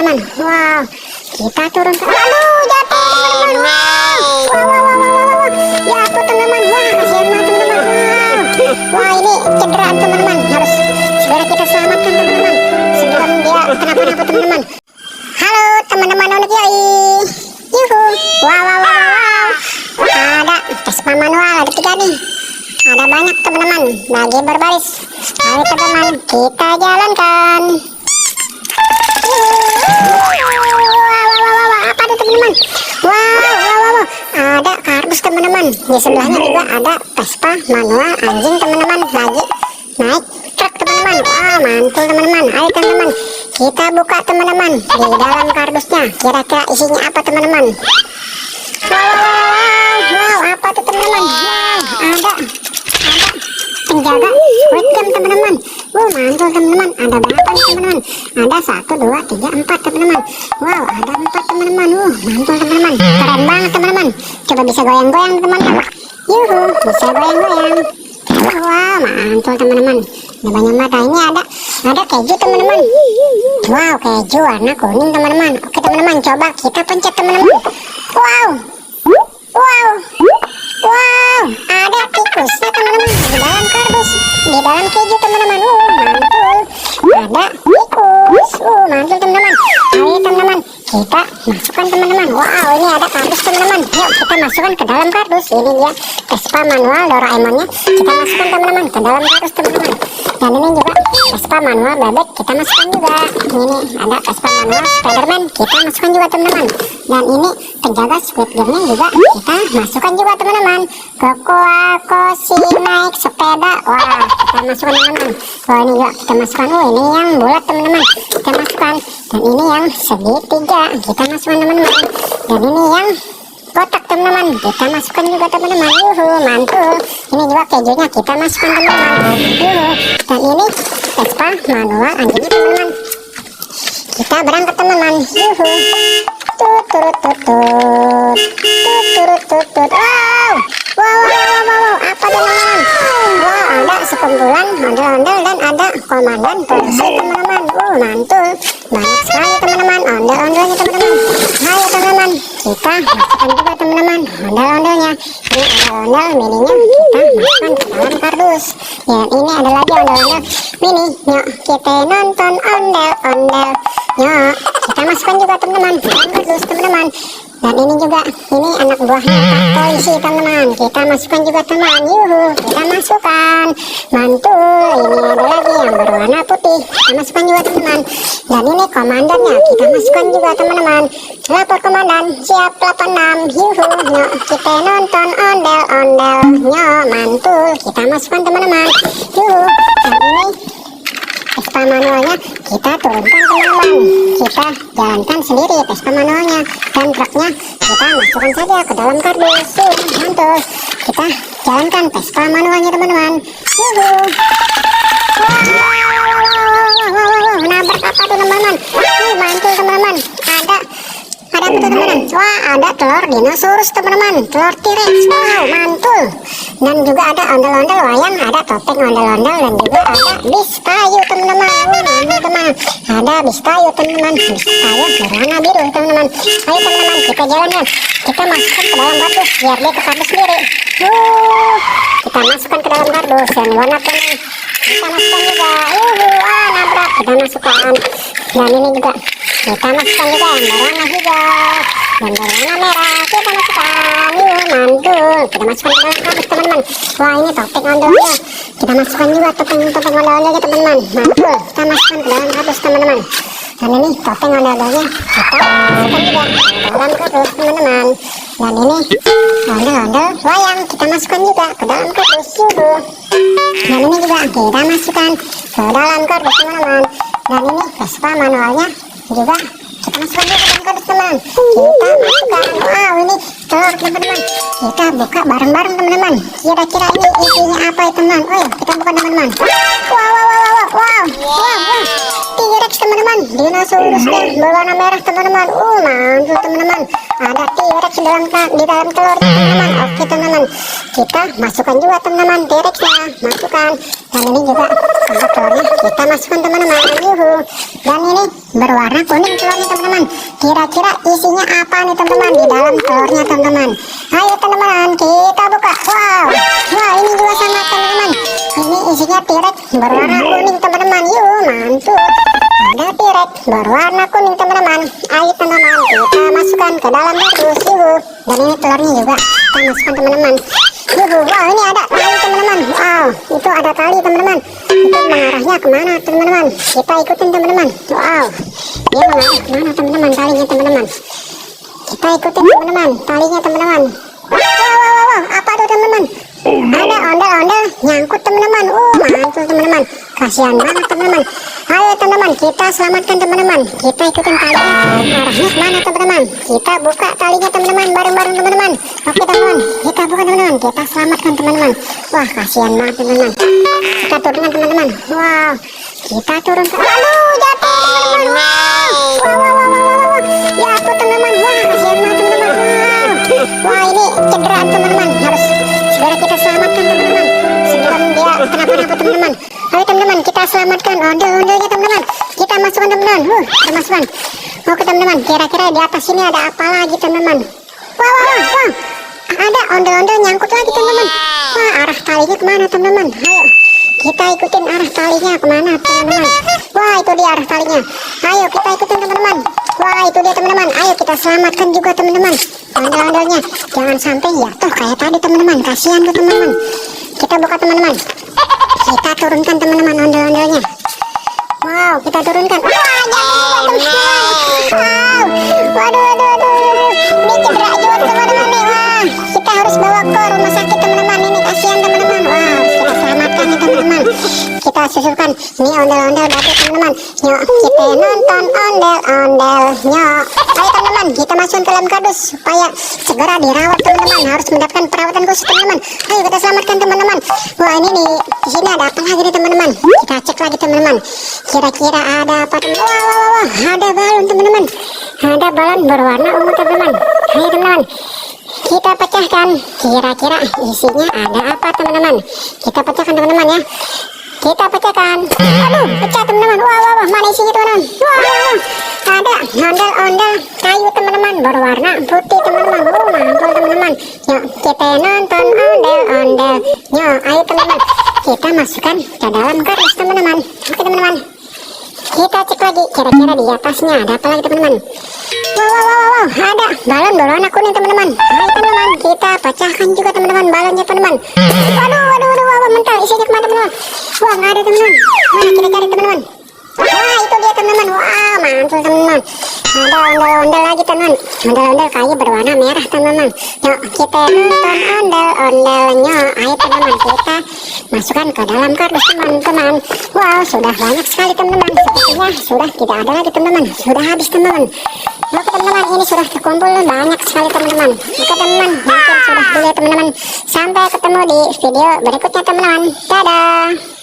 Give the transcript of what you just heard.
teman-teman. Wow, kita turun ke, aduh, jatuh teman-teman. Wow, jatuh teman-teman. Wah, kasihan banget teman-teman. Wah, ini cedera teman-teman. Harus segera kita selamatkan teman-teman sebelum dia kenapa-napa teman-teman. Halo teman-teman unik yoi. Yuhu. Wow. Ada Vespa manual, ada 3 nih. Ada banyak teman-teman, lagi berbaris. Ayo teman-teman, kita jalankan. Apa itu teman-teman? Wow. Ada kardus teman-teman. Di sebelahnya juga ada Vespa manual anjing teman-teman. Lagi naik truk teman-teman. Wah, mantul teman-teman. Ayo teman-teman, kita buka teman-teman. Di dalam kardusnya kira-kira isinya apa teman-teman? Wow, apa tuh teman-teman? Wow, ada penjaga webcam teman-teman. Mantul teman-teman. Ada berapa nih teman-teman? Ada 1, 2, 3, 4 teman-teman. Wow, ada 4 teman-teman. Mantul teman-teman. Keren banget teman-teman. Coba bisa goyang-goyang teman-teman. Yuhu, bisa goyang-goyang. Wow, mantul teman-teman. Ada banyak mata. Ini ada keju teman-teman. Wow, keju warna kuning teman-teman. Oke teman-teman, coba kita pencet teman-teman. Wow, ada tikusnya teman-teman di dalam kardus, di dalam keju teman-teman. Mantul, ada tikus. Mantul teman-teman. Ayo teman-teman, kita masukkan teman-teman. Wow, ini ada kardus teman-teman. Yuk kita masukkan ke dalam kardus. Ini dia Vespa manual Doraemonnya. Kita masukkan teman-teman ke dalam kardus teman-teman. Dan ini juga Vespa manual bebek, kita masukkan juga. Ini ada Vespa manual Spiderman, kita masukkan juga teman-teman. Dan ini penjaga Squid Game-nya juga kita masukkan juga teman-teman. Kokoakoshi naik sepeda. Wah, kita masukkan teman-teman. Wah, ini juga kita masukkan. Ini yang bulat teman-teman, kita masukkan. Dan ini yang segitiga, kita masukkan teman-teman. Dan ini yang kotak teman-teman, kita masukkan juga teman-teman. Yuhu, mantul. Ini juga kejunya kita masukkan teman-teman. Yuhu. Dan ini Vespa manual anjingnya teman-teman. Kita berangkat teman-teman. Yuhu. Wow, apa teman-teman? Wow, ada sekumpulan ondel-ondel dan ada komandan polisi teman-teman. Mantul. Banyak sekali teman-teman ondel-ondelnya teman-teman. Ayo teman-teman, kita masukkan juga teman-teman ondel-ondelnya. Ini ondel-ondel mininya kita masukkan ke dalam kardus. Ya, ini ada lagi ondel-ondel mini. Yuk kita nonton ondel-ondel. Yuk kita masukkan juga teman-teman ke dalam kardus teman-teman. Dan ini juga, ini anak buahnya Pak Polisi teman-teman. Kita masukkan juga teman. Yuhu, kita masukkan. Mantul. Ini ada lagi yang berwarna putih. Kita masukkan juga teman-teman. Dan ini komandannya kita masukkan juga teman-teman. Lapor komandan, siap 86. Yuhu, yuk kita nonton ondel-ondel. Yuk, mantul. Kita masukkan teman-teman. Yuhu. Dan ini Vespa manualnya kita turunkan teman-teman. Kita jalankan sendiri Vespa manualnya. Dan truknya kita masukkan saja ke dalam kardus. Mantul. Kita jalankan Vespa manualnya teman-teman. Yuhu. Wow, nabrak apa tuh teman-teman? Mantul teman-teman. Ada apa tuh teman-teman? Wah, ada telur dinosaurus teman-teman. Telur T-Rex. Wow, mantul. Dan juga ada ondel-ondel wayang, ada topeng ondel-ondel, dan juga ada bis kayu teman-teman. Mantul teman. Ada bis kayu teman-teman. Bis kayu berwarna biru teman-teman. Ayo teman-teman, kita jalankan. Kita masukkan ke dalam kardus biar dia ke kardus sendiri. Kita masukkan ke dalam kardus yang warna kuning. Kita masukkan juga. Nabrak. Kita masukkan. Dan ini juga kita masukkan juga yang berwarna hijau dan berwarna merah. Kita masukkan. Mantul. Kita masukkan ke dalam kardus teman-teman. Wah, ini topeng ondel-ondel. Kita masukkan juga topeng ondel-ondelnya teman-teman. Mantul. Kita masukkan ke dalam kardus teman-teman. Dan ini topeng ondel-ondelnya kita masukkan juga ke dalam kardus teman-teman. Dan ini ondel-ondel wayang kita masukkan juga ke dalam kardus. Yuhu. Dan ini juga kita masukkan ke dalam kardus teman-teman. Dan ini Vespa manualnya juga kita masukkan juga ke dalam kardus teman. Kita masukkan. Wow, ini telur teman-teman. Kita buka bareng-bareng teman-teman. Kira-kira ini isinya apa ya teman? Oh ya, kita buka teman-teman. Wow. T-Rex teman-teman, dinosaurus berwarna merah teman-teman. Mantul teman-teman. Ada T-Rex di dalam telur teman-teman. Oke teman-teman, kita masukkan juga teman-teman T-Rexnya, masukkan. Dan ini juga ada telurnya, kita masukkan teman-teman. Yuhu. Dan ini berwarna kuning telurnya teman-teman. Kira-kira isinya apa nih teman-teman di dalam telurnya teman-teman? Ayo teman-teman, kita buka. Wow, ini juga sama teman-teman. Ini isinya T-Rex berwarna kuning teman-teman. Yuh, mantul. Ada T-Rex berwarna kuning teman-teman. Ayo teman-teman, kita masukkan ke dalam kardus. Yuh. Dan ini telurnya juga kita masukkan teman-teman. Yuh, wow, ini ada tali teman-teman. Wow, itu ada tali teman-teman. Itu mengarahnya kemana teman-teman? Kita ikutin teman-teman. Wow, dia mengarah kemana teman-teman talinya teman-teman? Kita ikutin teman-teman talinya teman-teman. Wow, apa tuh teman-teman? Ada ondel-ondel nyangkut teman-teman. Mantul teman-teman. Kasihan banget teman-teman. Ayo teman-teman, kita selamatkan teman-teman. Kita ikutin talinya. Arahnya kemana teman-teman? Kita buka talinya teman-teman, bareng-bareng teman-teman. Oke teman-teman, kita buka teman-teman. Kita selamatkan teman-teman. Wah, kasihan banget teman-teman. Kita turunkan teman-teman. Wow, kita turunkan. Aduh, jatuh teman-teman. Wow. Jatuh teman-teman. Wah, kasihan banget teman-teman. Wah, ini cedera teman-teman. Harus segera kita selamatkan teman-teman sebelum dia kenapa-napa teman-teman. Ayo teman-teman, kita selamatkan ondel-ondelnya teman-teman. Kita masukkan teman-teman. Kita masukkan. Oke teman-teman, kira-kira di atas sini ada apa lagi teman-teman? Wow. Ada ondel-ondel nyangkut lagi teman-teman. Wah, arah talinya kemana teman-teman? Ayo kita ikutin arah talinya kemana teman-teman. Wah, itu dia arah talinya. Ayo kita ikutin teman-teman. Wah, itu dia teman-teman. Ayo kita selamatkan juga teman-teman ondel-ondelnya. Jangan sampai jatuh kayak tadi teman-teman. Kasihan tuh teman-teman. Kita buka teman-teman. Kita turunkan teman-teman ondel-ondelnya. Wow, kita turunkan. Wah, jatuh juga teman-teman. Wow. Waduh. Ini cedera juga teman-teman nih. Wah, kita harus bawa ke rumah sakit teman-teman. Ini kasihan teman-teman. Wah, harus kita selamatkan nih teman-teman. Kita susulkan. Ini ondel-ondel batu teman-teman. Yuk, kita nonton ondel-ondel. Yuk. Ayo teman-teman, kita masukkan ke dalam kardus supaya segera dirawat teman-teman. Harus mendapatkan perawatan khusus teman-teman. Ayo kita selamatkan teman-teman. Wah, ini nih, di sini ada apa lagi nih teman-teman? Kita cek lagi teman-teman. Kira-kira ada apa teman-teman? Wow, ada balon teman-teman. Ada balon berwarna ungu teman-teman. Ayo teman-teman, kita pecahkan. Kira-kira isinya ada apa teman-teman? Kita pecahkan teman-teman ya. Kita pecahkan. Aduh, pecah teman-teman. Wow, mana isinya teman-teman? Wow, ada ondel-ondel kayu teman-teman berwarna putih teman-teman. Mantul teman-teman. Yuk, kita nonton ondel-ondel. Yuk, ayo teman-teman, kita masukkan ke dalam kardus teman-teman. Oke teman-teman, kita cek lagi. Kira-kira di atasnya ada apa lagi teman-teman? Wow, ada balon berwarna kuning teman-teman. Ayo teman-teman, kita pecahkan juga teman-teman balonnya teman-teman. Waduh, mental isinya kemana teman-teman? Wah, nggak ada teman-teman. Mana kita cari teman-teman? Wah, itu dia teman-teman. Wah, mantul teman-teman. Ada ondel-ondel lagi teman-teman. Ondel-ondel kayu berwarna merah teman-teman. Yuk, kita nonton ondel-ondelnya. Ayo teman-teman, kita masukkan ke dalam kardus teman-teman. Wow, sudah banyak sekali teman-teman. Sepertinya sudah tidak ada lagi teman-teman. Sudah habis teman-teman. Oke teman-teman, ini sudah terkumpul banyak sekali teman-teman. Oke teman-teman, mungkin sudah dulu ya teman-teman. Sampai ketemu di video berikutnya teman-teman. Dadah.